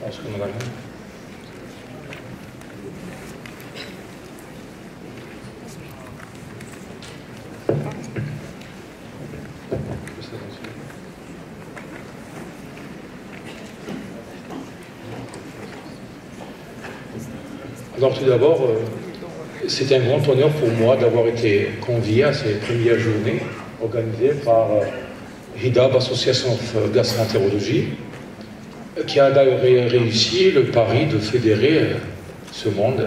pense qu'on en a vu. Alors tout d'abord, c'est un grand honneur pour moi d'avoir été convié à ces premières journées organisées par HIDAB, Association of Gastroentérologie, qui a d'ailleurs réussi le pari de fédérer ce monde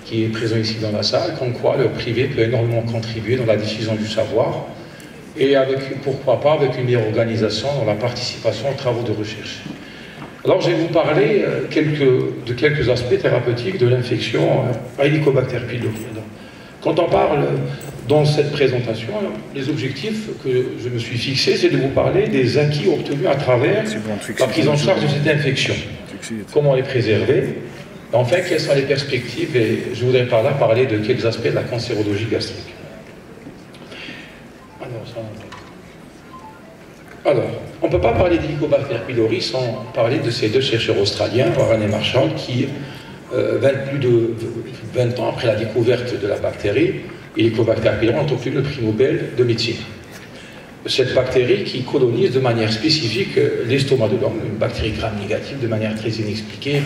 qui est présent ici dans la salle, comme quoi le privé peut énormément contribuer dans la diffusion du savoir et avec, pourquoi pas, avec une meilleure organisation dans la participation aux travaux de recherche. Alors, je vais vous parler de quelques aspects thérapeutiques de l'infection à Helicobacter pylori. Quand on parle dans cette présentation, les objectifs que je me suis fixés, c'est de vous parler des acquis obtenus à travers la prise en charge de cette infection. Comment les préserver, enfin, quelles sont les perspectives, et je voudrais par là parler de quelques aspects de la cancérologie gastrique. Alors, on ne peut pas parler d'Helicobacter pylori sans parler de ces deux chercheurs australiens, Warren et Marshall, qui, plus de 20 ans après la découverte de la bactérie, Helicobacter pylori, ont obtenu le prix Nobel de médecine. Cette bactérie qui colonise de manière spécifique l'estomac de l'homme, une bactérie gram-négative de manière très inexpliquée,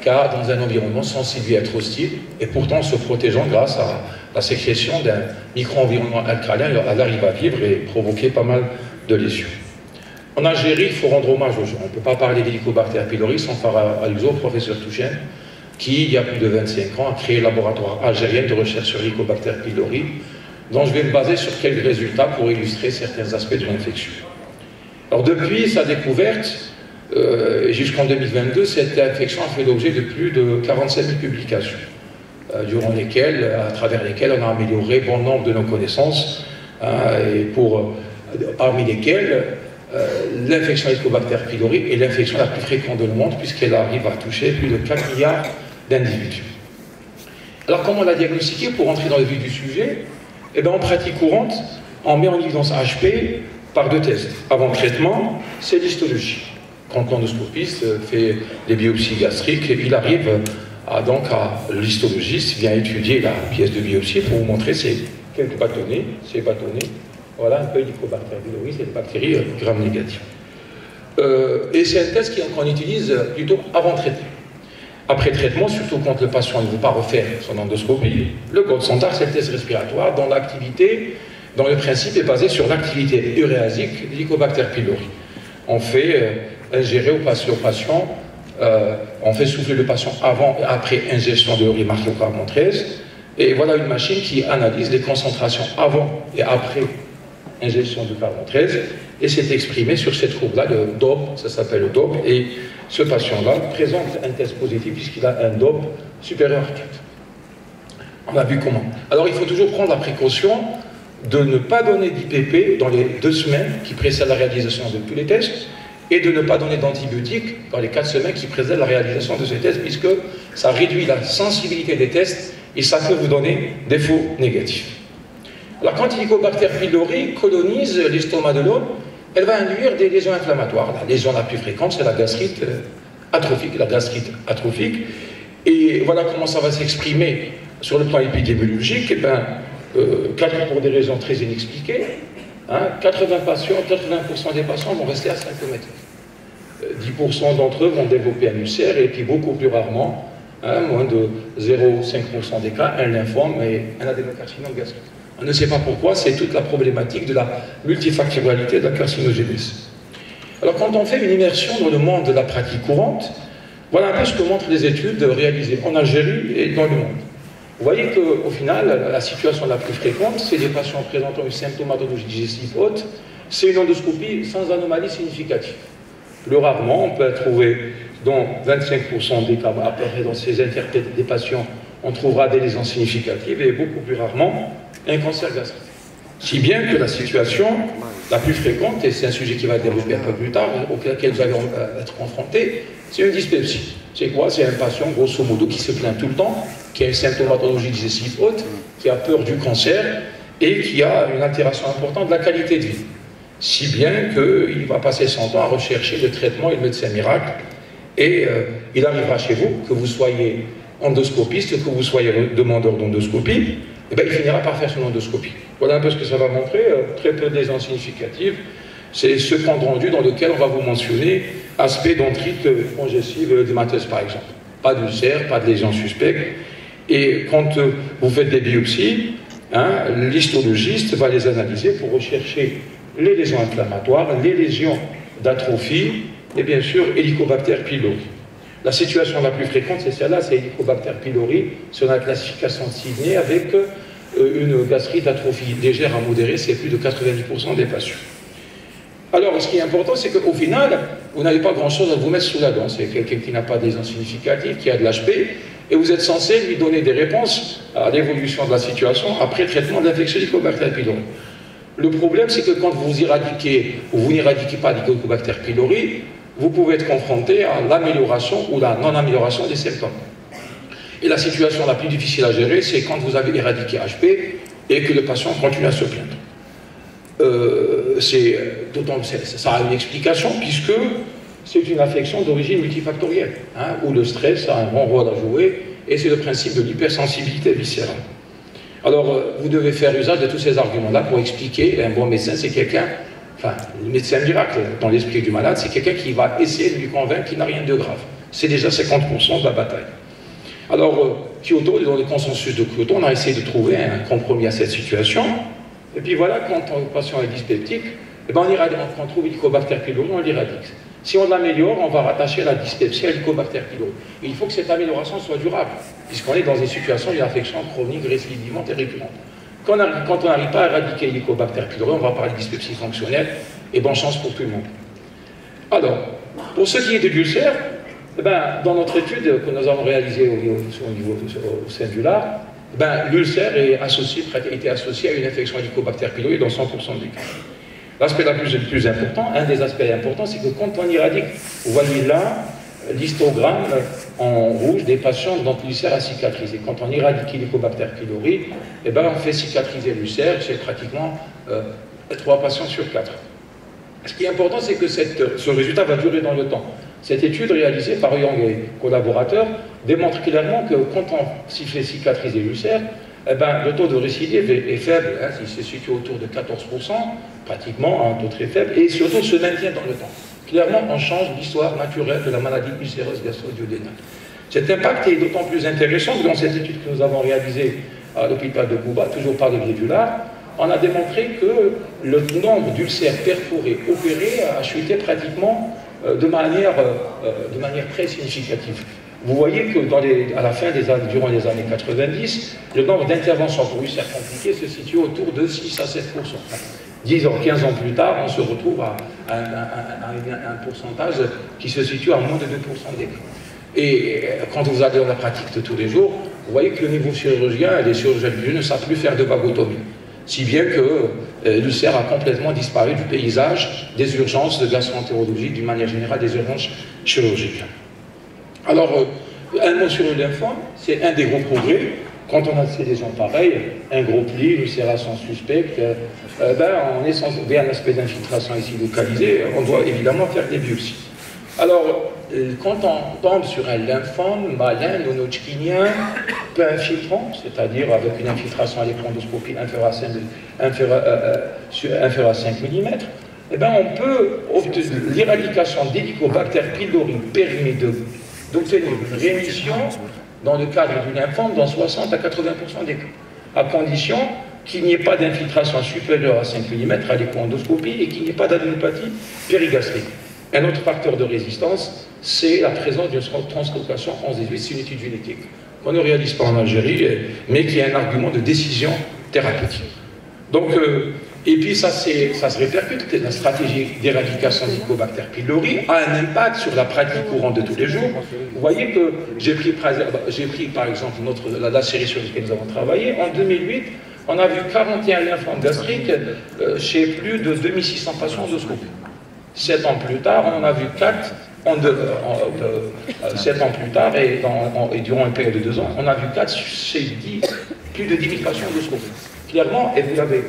car dans un environnement censé lui être hostile, et pourtant se protégeant grâce à la sécrétion d'un micro-environnement alcalin, elle arrive à vivre et provoquer pas mal de lésions. En Algérie, il faut rendre hommage aux gens. On ne peut pas parler d'Helicobacter pylori sans faire allusion au professeur Touchen, qui, il y a plus de 25 ans, a créé le laboratoire algérien de recherche sur Helicobacter pylori, dont je vais me baser sur quelques résultats pour illustrer certains aspects de l'infection. Alors, depuis sa découverte, jusqu'en 2022, cette infection a fait l'objet de plus de 47 000 publications, à travers lesquelles on a amélioré bon nombre de nos connaissances, parmi lesquelles l'infection Helicobacter pylori est l'infection la plus fréquente dans le monde, puisqu'elle arrive à toucher plus de 4 milliards d'individus. Alors comment la diagnostiquer pour entrer dans le vif du sujet? Eh bien, en pratique courante, on met en évidence HP par deux tests. Avant traitement, c'est l'histologie. Quand l'endoscopiste fait des biopsies gastriques, il arrive à l'histologiste vient étudier la pièce de biopsie pour vous montrer ces quelques bâtonnets, voilà un peu Helicobacter pylori, c'est une bactérie gram-négative. Et c'est un test qu'on utilise plutôt avant traitement. Après traitement, surtout quand le patient ne veut pas refaire son endoscopie, le gold standard, c'est le test respiratoire dont le principe est basé sur l'activité uréasique d'Helicobacter pylori. On fait ingérer au patient, on fait souffler le patient avant et après ingestion de urine marquée au carbone 13, et voilà une machine qui analyse les concentrations avant et après ingestion de carbone 13, et c'est exprimé sur cette courbe-là, le DOP, ça s'appelle le DOP, et ce patient-là présente un test positif puisqu'il a un DOP supérieur à 4. On a vu comment. Alors il faut toujours prendre la précaution de ne pas donner d'IPP dans les 2 semaines qui précèdent la réalisation de tous les tests, et de ne pas donner d'antibiotiques dans les 4 semaines qui précèdent la réalisation de ces tests, puisque ça réduit la sensibilité des tests et ça peut vous donner des faux négatifs. Alors quand Helicobacter pylori colonise l'estomac de l'homme, elle va induire des lésions inflammatoires. La lésion la plus fréquente, c'est la gastrite atrophique. Et voilà comment ça va s'exprimer sur le plan épidémiologique. Eh bien, pour des raisons très inexpliquées, 80% des patients vont rester asymptomatiques. 10% d'entre eux vont développer un ulcère, et puis beaucoup plus rarement, moins de 0,5% des cas, un lymphome et un adénocarcinome gastrique. On ne sait pas pourquoi, c'est toute la problématique de la multifactorialité de la carcinogénèse. Alors quand on fait une immersion dans le monde de la pratique courante, voilà un peu ce que montrent les études réalisées en Algérie et dans le monde. Vous voyez qu'au final, la situation la plus fréquente, c'est des patients présentant une symptomatologie digestive haute, c'est une endoscopie sans anomalie significative. Plus rarement, on peut trouver dans 25% des cas, après dans ces interprètes des patients, on trouvera des lésions significatives, et beaucoup plus rarement, un cancer gastrique. Si bien que la situation la plus fréquente, et c'est un sujet qui va être développé un peu plus tard, auquel vous allez être confronté, c'est une dyspepsie. C'est quoi? C'est un patient, grosso modo, qui se plaint tout le temps, qui a une symptomatologie digestive haute, qui a peur du cancer, et qui a une altération importante de la qualité de vie. Si bien qu'il va passer son temps à rechercher le traitement et le médecin miracle, Et il arrivera chez vous, que vous soyez endoscopiste, que vous soyez demandeur d'endoscopie, et bien il finira par faire son endoscopie. Voilà un peu ce que ça va montrer, très peu d'lésions significatives. C'est ce compte rendu dans lequel on va vous mentionner aspect d'entrite congestive œdémateuse par exemple. Pas d'ulcère, pas de lésions suspectes. Et quand vous faites des biopsies, l'histologiste va les analyser pour rechercher les lésions inflammatoires, les lésions d'atrophie et bien sûr Helicobacter pylori. La situation la plus fréquente, c'est celle-là, c'est Helicobacter pylori sur la classification de Sidney avec une gastrite d'atrophie légère à modérée, c'est plus de 90% des patients. Alors, ce qui est important, c'est qu'au final, vous n'avez pas grand-chose à vous mettre sous la dent. C'est quelqu'un qui n'a pas des lésions significatives, qui a de l'HP, et vous êtes censé lui donner des réponses à l'évolution de la situation après traitement de l'infection Helicobacter pylori. Le problème, c'est que quand vous éradiquez, ou vous n'éradiquez pas l'Helicobacter pylori, vous pouvez être confronté à l'amélioration ou la non-amélioration des symptômes. Et la situation la plus difficile à gérer, c'est quand vous avez éradiqué HP et que le patient continue à se plaindre. Ça a une explication puisque c'est une affection d'origine multifactorielle, où le stress a un grand rôle à jouer et c'est le principe de l'hypersensibilité viscérale. Alors, vous devez faire usage de tous ces arguments-là pour expliquer. Un bon médecin, c'est quelqu'un, enfin, le médecin miracle dans l'esprit du malade, c'est quelqu'un qui va essayer de lui convaincre qu'il n'a rien de grave. C'est déjà 50% de la bataille. Alors, Kyoto, dans le consensus de Kyoto, on a essayé de trouver un compromis à cette situation. Et puis voilà, quand le patient est dyspeptique, eh ben quand on trouve Helicobacter pylori, on l'éradique. Si on l'améliore, on va rattacher la dyspepsie à Helicobacter pylori. Et il faut que cette amélioration soit durable, puisqu'on est dans une situation d'une affection chronique, récidivante et récurrente. Quand on n'arrive pas à éradiquer Helicobacter pylori, on va parler de dyspepsie fonctionnelle, et bonne chance pour tout le monde. Alors, pour ce qui est de l'ulcère, eh ben, dans notre étude que nous avons réalisée au sein du LAR, l'ulcère était associé à une infection Helicobacter pylori dans 100% des cas. L'aspect le plus important, un des aspects importants, c'est que quand on éradique, vous voyez là l'histogramme en rouge des patients dont l'ulcère a cicatrisé. Quand on éradique Helicobacter pylori, eh ben, on fait cicatriser l'ulcère chez pratiquement 3 patients sur 4. Ce qui est important, c'est que ce résultat va durer dans le temps. Cette étude réalisée par Young et collaborateurs démontre clairement que quand on fait cicatriser l'ulcère, le taux de récidive est faible, il se situe autour de 14%, pratiquement, un taux très faible, et surtout se maintient dans le temps. Clairement, on change l'histoire naturelle de la maladie ulcéreuse gastro-duodénale. Cet impact est d'autant plus intéressant que dans cette étude que nous avons réalisée à l'hôpital de Kouba, toujours par le biais du LAR, on a démontré que le nombre d'ulcères perforés opérés a chuté pratiquement de manière très significative. Vous voyez que à la fin durant les années 90, le nombre d'interventions pour ulcères compliqués se situe autour de 6 à 7%. 10 ans, 15 ans plus tard, on se retrouve à un pourcentage qui se situe à moins de 2% des cas. Et quand vous allez dans la pratique de tous les jours, vous voyez que le niveau chirurgien et les chirurgiens ne savent plus faire de vagotomie. Si bien que l'ulcère a complètement disparu du paysage des urgences de gastro-entérologie, d'une manière générale des urgences chirurgicales. Alors, un mot sur le lymphome, c'est un des gros progrès. Quand on a ces lésions pareilles, un gros pli, une ulcération suspecte, on est sans un aspect d'infiltration ici localisé, on doit évidemment faire des biopsies. Alors, quand on tombe sur un lymphome malin, non-hodgkinien, peu infiltrant, c'est-à-dire avec une infiltration à l'écrandoscopie inférieure à 5 mm, on peut obtenir l'éradication d'Helicobacter pylori périmé d'obtenir une rémission dans le cadre du lymphome dans 60 à 80% des cas, à condition qu'il n'y ait pas d'infiltration supérieure à 5 mm à l'écrandoscopie et qu'il n'y ait pas d'adénopathie périgastrique. Un autre facteur de résistance, c'est la présence d'une translocation 11-18, c'est une étude génétique qu'on ne réalise pas en Algérie, mais qui est un argument de décision thérapeutique. Donc, et puis ça se répercute, la stratégie d'éradication d'Helicobacter pylori a un impact sur la pratique courante de tous les jours. Vous voyez que j'ai pris par exemple la série sur laquelle nous avons travaillé. En 2008, on a vu 41 lymphomes gastriques chez plus de 2600 patients endoscopiques. 7 ans plus tard, on en a vu 4, 7 ans plus tard, et durant une période de 2 ans, on a vu 4 chez plus de 10 000 patients endoscopiques. Clairement, et vous l'avez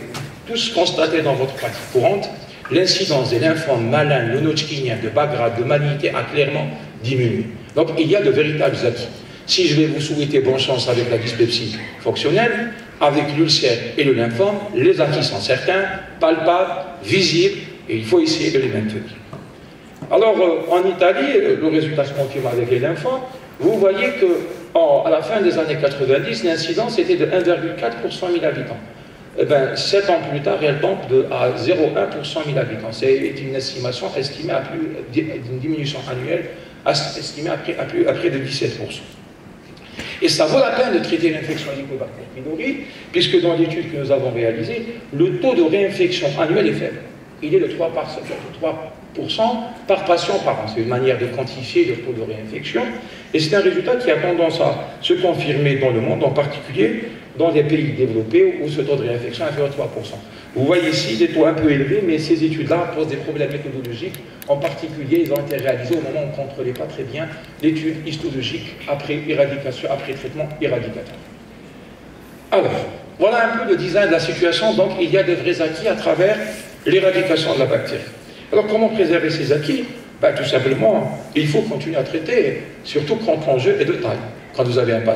tous constaté dans votre pratique courante, l'incidence des lymphomes malins, non-hodgkiniens, de bas grade, de malignité a clairement diminuer. Donc il y a de véritables acquis. Si je vais vous souhaiter bonne chance avec la dyspepsie fonctionnelle, avec l'ulcère et le lymphome, les acquis sont certains, palpables, visibles, et il faut essayer de les maintenir. Alors, en Italie, le résultat se confirme avec les lymphomes. Vous voyez qu'à la fin des années 90, l'incidence était de 1,4 pour 100 000 habitants. Eh bien, 7 ans plus tard, elle tombe à 0,1 pour 100 000 habitants. C'est une estimation estimée à une diminution annuelle estimée à près de 17%. Et ça vaut la peine de traiter l'infection Helicobacter pylori, puisque dans l'étude que nous avons réalisée, le taux de réinfection annuel est faible. Il est de 3% par patient par an. C'est une manière de quantifier le taux de réinfection. Et c'est un résultat qui a tendance à se confirmer dans le monde, en particulier dans les pays développés où ce taux de réinfection est inférieur à 3%. Vous voyez ici des taux un peu élevés, mais ces études-là posent des problèmes méthodologiques. En particulier, ils ont été réalisés au moment où on ne contrôlait pas très bien l'étude histologique après éradication, après traitement éradicateur. Alors, voilà un peu le design de la situation. Donc, il y a de vrais acquis à travers l'éradication de la bactérie. Alors, comment préserver ces acquis? Ben, tout simplement, il faut continuer à traiter, surtout quand l'enjeu est de taille. Quand vous avez un patient